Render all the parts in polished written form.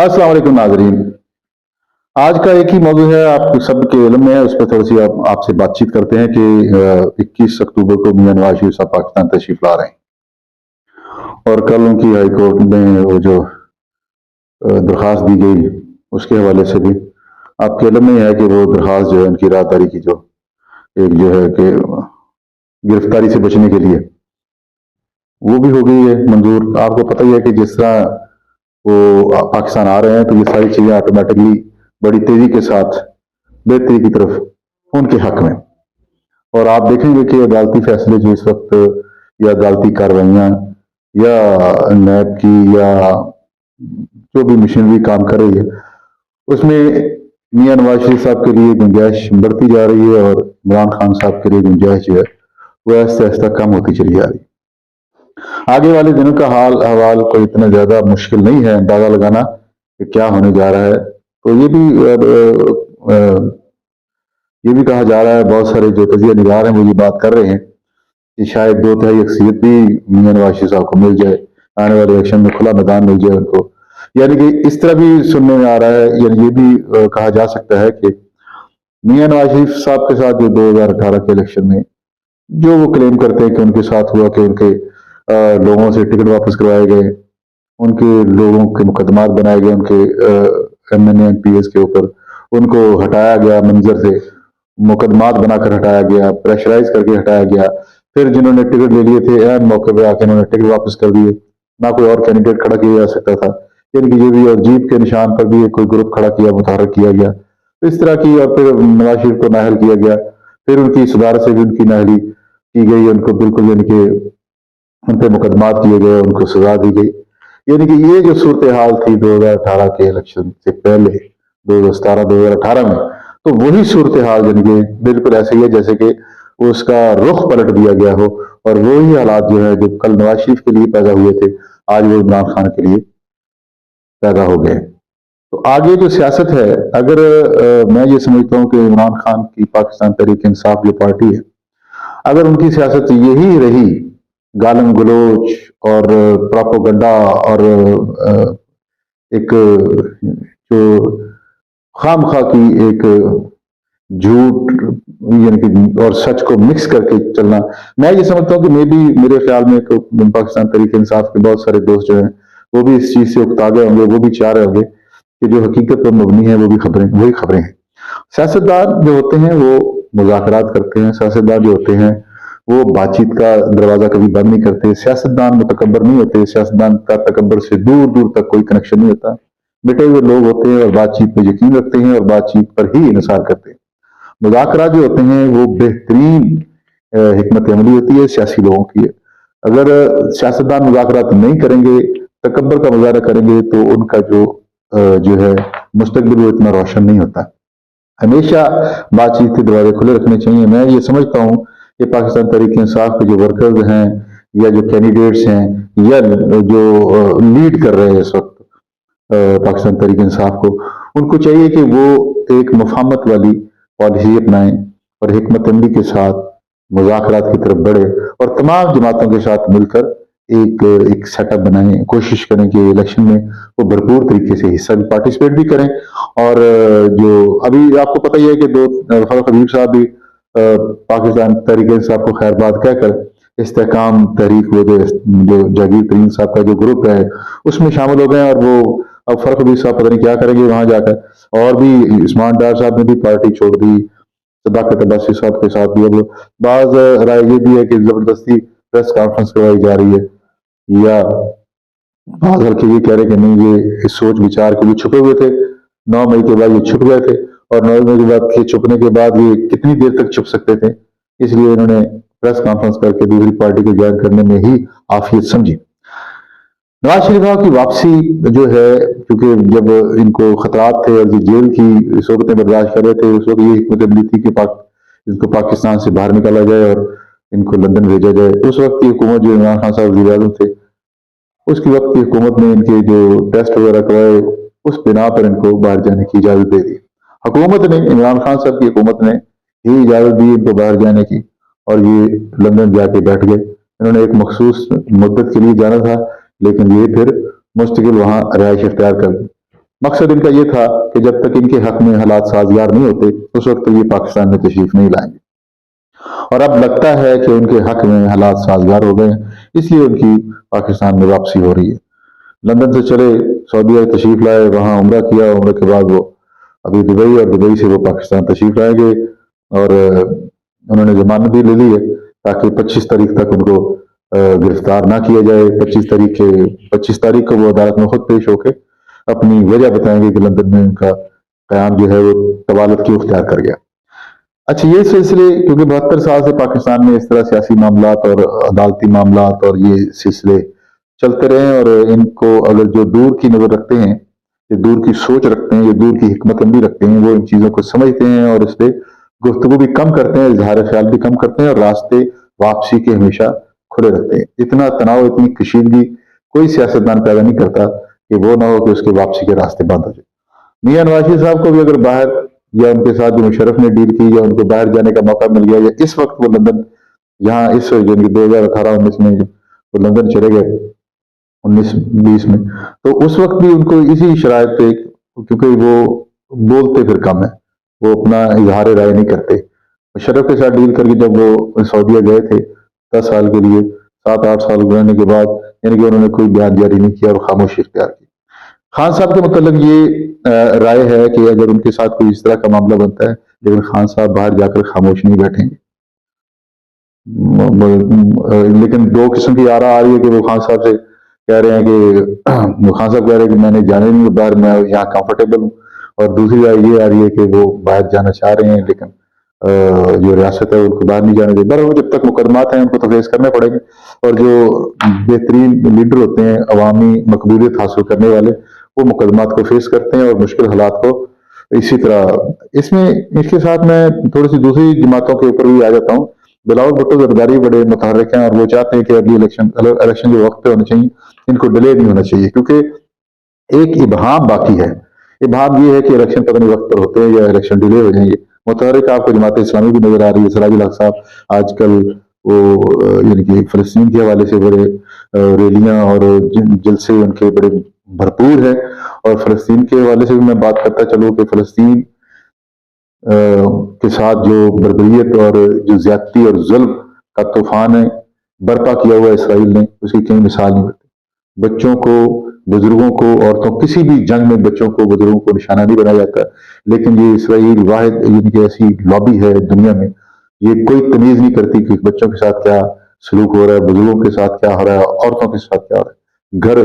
अस्सलाम वालेकुम नाजरीन। आज का एक ही मौजू है, आप सब के इल्म में है, उस पर थोड़ी सी आपसे बातचीत करते हैं कि 21 अक्टूबर को मियां नवाज शरीफ साहब पाकिस्तान तशरीफ ला रहे हैं और कल उनकी हाई कोर्ट में वो जो दरख्वास्त दी गई उसके हवाले से भी आपके इल्म में है कि वो दरख्वास्त जो है उनकी राहदारी की जो एक जो है कि गिरफ्तारी से बचने के लिए वो भी हो गई है मंजूर। आपको पता ही है कि जिस तरह वो पाकिस्तान आ रहे हैं तो ये सारी चीजें ऑटोमेटिकली बड़ी तेजी के साथ बेहतरी की तरफ उनके हक में। और आप देखेंगे कि अदालती फैसले जो इस वक्त या अदालती कार्रवाइयाँ या नैब की या जो भी मशीनरी काम कर रही है उसमें मियां नवाज शरीफ साहब के लिए गुंजाइश बढ़ती जा रही है और इमरान खान साहब के लिए गुंजाइश जो है वो ऐसा ऐसा कम होती चली जा रही है। आगे वाले दिनों का हाल अहवाल कोई इतना ज्यादा मुश्किल नहीं है अंदाजा लगाना कि क्या होने जा रहा है। तो ये भी कहा जा रहा है, बहुत सारे जो तजिया निगार हैं वो ये बात कर रहे हैं कि शायद 2/3 अक्सियत भी मियां नवाज शरीफ साहब को मिल जाए, आने वाले इलेक्शन में खुला मैदान मिल जाए उनको। यानी कि इस तरह भी सुनने में आ रहा है, यानी ये भी कहा जा सकता है कि मियां नवाज शरीफ साहब के साथ जो 2018 के इलेक्शन में जो वो क्लेम करते हैं कि उनके साथ हुआ कि उनके लोगों से टिकट वापस करवाए गए, उनके लोगों के मुकदमात बनाए गए, उनके MNA MPs के ऊपर उनको हटाया गया, मंजर से मुकदमात बनाकर हटाया गया, प्रेशराइज करके हटाया गया। फिर जिन्होंने टिकट ले लिए थे ऐन मौके पे आके उन्होंने टिकट वापस कर दिए, ना कोई और कैंडिडेट खड़ा किया जा सकता था। यानी कि ये भी, और जीप के निशान पर भी कोई ग्रुप खड़ा किया, मुतहर्रिक किया गया, तो इस तरह की। और फिर नवाज शरीफ को नाअहल किया गया, फिर उनकी सदारत से भी उनकी नाअहली की गई, उनको बिल्कुल यानी कि उन पर मुकदमात किए गए, उनको सजा दी गई। यानी कि ये जो सूरत हाल थी 2018 के इलेक्शन से पहले 2017-2018 में, तो वही सूरत हाल यानी कि बिल्कुल ऐसे ही है जैसे कि उसका रुख पलट दिया गया हो। और वही हालात जो है जो कल नवाज शरीफ के लिए पैदा हुए थे आज वो इमरान खान के लिए पैदा हो गए। तो आगे जो सियासत है, अगर मैं ये समझता हूँ कि इमरान खान की पाकिस्तान तहरीक इंसाफ जो पार्टी है, अगर उनकी सियासत यही रही गालम गलोच और प्रोपोगंडा और एक जो खामखा की एक झूठ यानी कि और सच को मिक्स करके चलना, मैं ये समझता हूँ कि मेरे ख्याल में पाकिस्तान तहरीक इंसाफ के बहुत सारे दोस्त जो हैं वो भी इस चीज से उकता गए होंगे, वो भी चाह रहे होंगे कि जो हकीकत पर मबनी है वो भी वही खबरें हैं। सियासतदान जो होते हैं वो मुज़ाकरात करते हैं, सियासतदान जो होते हैं वो बातचीत का दरवाजा कभी बंद नहीं करते, सियासतदान मुतकब्बर नहीं होते, सियासतदान का तकब्बर से दूर दूर तक कोई कनेक्शन नहीं होता। मिटे हुए लोग होते हैं और बातचीत पर यकीन रखते हैं और बातचीत पर ही इंसार करते हैं। मुज़ाकरात जो होते हैं वो बेहतरीन हिकमत अमली होती है सियासी लोगों की। अगर सियासतदान मुज़ाकरात नहीं करेंगे, तकब्बर का मुजाहरा करेंगे, तो उनका जो है मुस्तकबिल वो इतना रोशन नहीं होता। हमेशा बातचीत के दरवाजे खुले रखने चाहिए। मैं ये समझता हूँ कि पाकिस्तान तहरीक इंसाफ के जो वर्कर्स हैं या जो कैंडिडेट्स हैं या जो लीड कर रहे हैं इस वक्त पाकिस्तान तहरीक इंसाफ को, उनको चाहिए कि वो एक मुफाहमत वाली पॉलिसी अपनाएं और हिकमत अमली के साथ मुज़ाकरात की तरफ बढ़े और तमाम जमातों के साथ मिलकर एक सेटअप बनाएं, कोशिश करें कि इलेक्शन में वो भरपूर तरीके से हिस्सा भी पार्टिसिपेट भी करें। और जो अभी आपको पता ही है कि फारूक हबीब साहब भी पाकिस्तान तहरीक इंसाफ को खैरबाद कहकर इस्तेहकाम तहरीक वो जो जागीर तरीन साहब का जो ग्रुप है उसमें शामिल हो गए और वो अब फारूक हबीब साहब पता नहीं क्या करेंगे वहां जाकर। और भी उस्मान डार साहब ने भी पार्टी छोड़ दी, सदाकत अब्बासी साहब के साथ भी। अब बाज राय ये भी है कि जबरदस्ती प्रेस कॉन्फ्रेंस करवाई जा रही है, या बाज हल्के ये कह रहे कि नहीं ये सोच विचार के लिए छुपे हुए थे, 9 मई के बाद ये छुप गए थे और 9 मई के बाद के छुपने के बाद ये कितनी देर तक छुप सकते थे, इसलिए इन्होंने प्रेस कॉन्फ्रेंस करके दूसरी पार्टी को ज्वाइन करने में ही आफियत समझी। नवाज शरीफ साहब की वापसी जो है, क्योंकि जब इनको खतरात थे और जेल की सोबतें बर्दाश्त कर रहे थे, उस वक्त ये हिकमत अमली थी कि इनको पाकिस्तान से बाहर निकाला जाए और इनको लंदन भेजा जाए। उस वक्त की हुकूमत जो इमरान खान साहब वज़ीर आज़म थे, उसकी वक्त की हुकूमत ने इनके जो टेस्ट वगैरह करवाए उस बिना पर इनको बाहर जाने की इजाजत दे दी। हुकूमत ने, इमरान खान साहब की हुकूमत ने ही इजाजत दी इनको बाहर जाने की और ये लंदन जाके बैठ गए। इन्होंने एक मखसूस मुद्दत के लिए जाना था, लेकिन ये फिर मुस्तकिल वहां रिहाइश इख्तियार कर मकसद इनका ये था कि जब तक इनके हक में हालात साजगार नहीं होते उस वक्त तक ये पाकिस्तान में तशरीफ नहीं लाएंगे। और अब लगता है कि उनके हक में हालात साजगार हो गए हैं, इसलिए उनकी पाकिस्तान में वापसी हो रही है। लंदन से चले, सऊदीया तशरीफ लाए, वहाँ उम्रा किया, उम्र के बाद वो अभी दुबई, और दुबई से वो पाकिस्तान तशरीफ लाएंगे। और उन्होंने जमानत भी ले ली है ताकि 25 तारीख तक उनको गिरफ्तार ना किया जाए। 25 तारीख को वो अदालत में खुद पेश होकर अपनी वजह बताएंगे कि लंदन में उनका कयाम जो है वो तवालत क्यों इख्तियार कर गया। अच्छा, ये सिलसिले क्योंकि 72 साल से पाकिस्तान में इस तरह सियासी मामलात और अदालती मामलात और ये सिलसिले चलते रहे हैं, और इनको अगर जो दूर की नजर रखते हैं, ये दूर की सोच रखते हैं, ये दूर की हिकमत अमली रखते हैं, वो इन चीजों को समझते हैं और इस पर गुफ्तगू भी कम करते हैं, इजहार ख्याल भी कम करते हैं, और रास्ते वापसी के हमेशा खुले रहते हैं। इतना तनाव, इतनी कशीदगी कोई सियासतदान पैदा नहीं करता कि वो ना हो कि उसके वापसी के रास्ते बंद हो जाए। मियां नवाज शरीफ साहब को भी अगर बाहर, या उनके साथ जो मुशर्रफ ने डील की, या उनको बाहर जाने का मौका मिल गया, या इस वक्त वो लंदन, यहाँ इस 2018-19 में वो लंदन चले गए 19-20 में, तो उस वक्त भी उनको इसी शराइत पे, क्योंकि वो बोलते फिर कम है, वो अपना इजहार राय नहीं करते। मुशर्रफ के साथ डील करके जब वो सऊदीया गए थे 10 साल के लिए, 7-8 साल गुजरने के बाद, यानी कि उन्होंने कोई बयान जारी नहीं किया और खामोशी इख्तियार की। खान साहब के मतलब ये राय है कि अगर उनके साथ कोई इस तरह का मामला बनता है, लेकिन खान साहब बाहर जाकर खामोश नहीं बैठेंगे। लेकिन दो किस्म की आरा आ रही है कि वो खान साहब से कह रहे हैं कि वो खान साहब कह रहे हैं कि मैंने जाने नहीं बाहर, मैं यहाँ कंफर्टेबल हूँ, और दूसरी राय ये आ रही है कि वो बाहर जाना चाह रहे हैं, लेकिन जो रियासत है उनको बाहर नहीं जाने दे। बहरहाल जब तक मुकदमात हैं उनको तो फेस करने पड़ेंगे, और जो बेहतरीन लीडर होते हैं अवामी मकबूलियत हासिल करने वाले, वो मुकदमात को फेस करते हैं और मुश्किल हालात को इसी तरह। इसके साथ मैं थोड़ी सी दूसरी जमातों के ऊपर भी आ जाता हूँ। बिलावल भुट्टो जरदारी बड़े मुतहर्रिक हैं, और वो चाहते हैं कि अगली इलेक्शन जो वक्त पे होने चाहिए, इनको डिले नहीं होना चाहिए, क्योंकि एक इबहाम बाकी है। इबहाम ये है कि इलेक्शन पता नहीं वक्त पर होते हैं या इलेक्शन डिले हो जाएंगे। मुतहर्रिक आपको जमात इस्लामी भी नजर आ रही है, सराजुल हक साहब आजकल वो यानी कि फलस्तीन के हवाले से बड़े रैलियां और जलसे उनके बड़े भरपूर है। और फलस्तीन के हवाले से भी मैं बात करता चलूँ कि फलस्तीन के साथ जो बर्बरियत और जो ज्यादती और जुल्म का तूफान है बर्पा किया हुआ इसराइल ने, उसकी कहीं मिसाल नहीं मिलती। बच्चों को, बुजुर्गों को, औरतों, किसी भी जंग में बच्चों को, बुजुर्गों को निशाना नहीं बनाया जाता, लेकिन ये इसराइल वाहिद यानी कि ऐसी लॉबी है दुनिया में, ये कोई तमीज नहीं करती कि बच्चों के साथ क्या सलूक हो रहा है, बुजुर्गों के साथ क्या हो रहा है, औरतों के साथ क्या हो रहा है। घर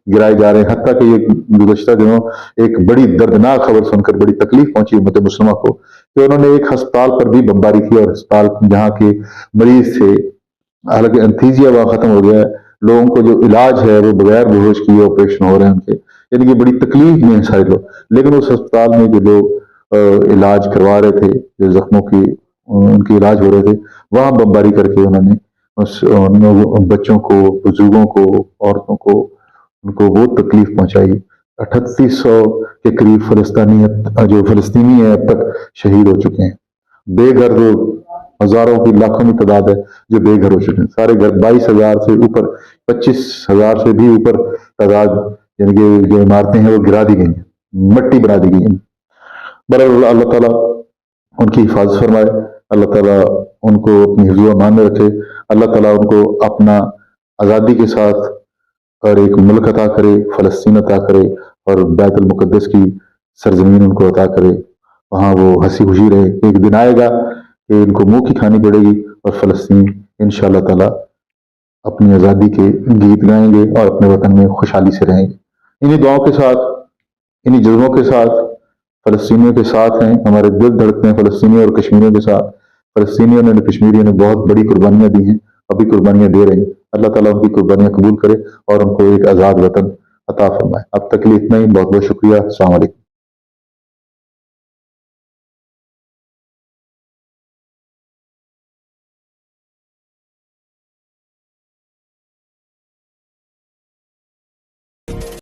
गिराए जा रहे हैं। हत्ता कि ये गुज़श्ता दिनों एक बड़ी दर्दनाक खबर सुनकर बड़ी तकलीफ पहुंची उम्मत मुस्लिमा को, कि उन्होंने एक अस्पताल पर भी बमबारी की, और अस्पताल जहाँ के मरीज थे, हालांकि एंथीजिया वहां खत्म हो गया है, लोगों को जो इलाज है वो बगैर बेहोश किए ऑपरेशन हो रहे हैं उनके, यानी कि बड़ी तकलीफ में हैं सारे लोग। लेकिन उस अस्पताल में जो लोग इलाज करवा रहे थे, जो जख्मों की उनके इलाज हो रहे थे, वहां बमबारी करके उन्होंने उस बच्चों को, बुजुर्गों को, औरतों को, उनको वो तकलीफ पहुंचाई। 3800 के करीब जो फलस्तीनी है अब तक शहीद हो चुके हैं। बेघर जो हजारों की, लाखों की तादाद है जो बेघर हो चुके हैं। सारे घर 22,000 से ऊपर, 25,000 से भी ऊपर तादाद, यानी कि जो इमारतें हैं वो गिरा दी गई हैं, मट्टी बना दी गई हैं। बहरहाल अल्लाह ताला उनकी हिफाजत फरमाए, अल्लाह ताला उनको अपनी हिफ्ज़ अमान में रखे, अल्लाह ताला उनको अपना आज़ादी के साथ और एक मुल्क अता करे, फलस्तीन अता करे, और बैतुल मुक़द्दस की सरजमीन उनको अता करे, वहाँ वो हंसी खुशी रहे। एक दिन आएगा कि इनको मुंह की खानी पड़ेगी, और फलस्तीन इंशाअल्लाह ताला अपनी आज़ादी के गीत गाएंगे और अपने वतन में खुशहाली से रहेंगे। इन्हीं दुआओं के साथ, इन्हीं जज्बों के साथ फलस्तीनियों के साथ हैं, हमारे दिल धड़कते हैं फलस्तीनियों और कश्मीरियों के साथ। फलस्तीनियों ने, कश्मीरियों ने बहुत बड़ी कुर्बानियां दी हैं, अभी कुर्बानियां दे रहे हैं। अल्लाह ताला उनकी कुर्बानियां कबूल करे और उनको एक आज़ाद वतन अता फरमाए। अब तक के लिए इतना ही, बहुत बहुत शुक्रिया। अस्सलाम वालेकुम।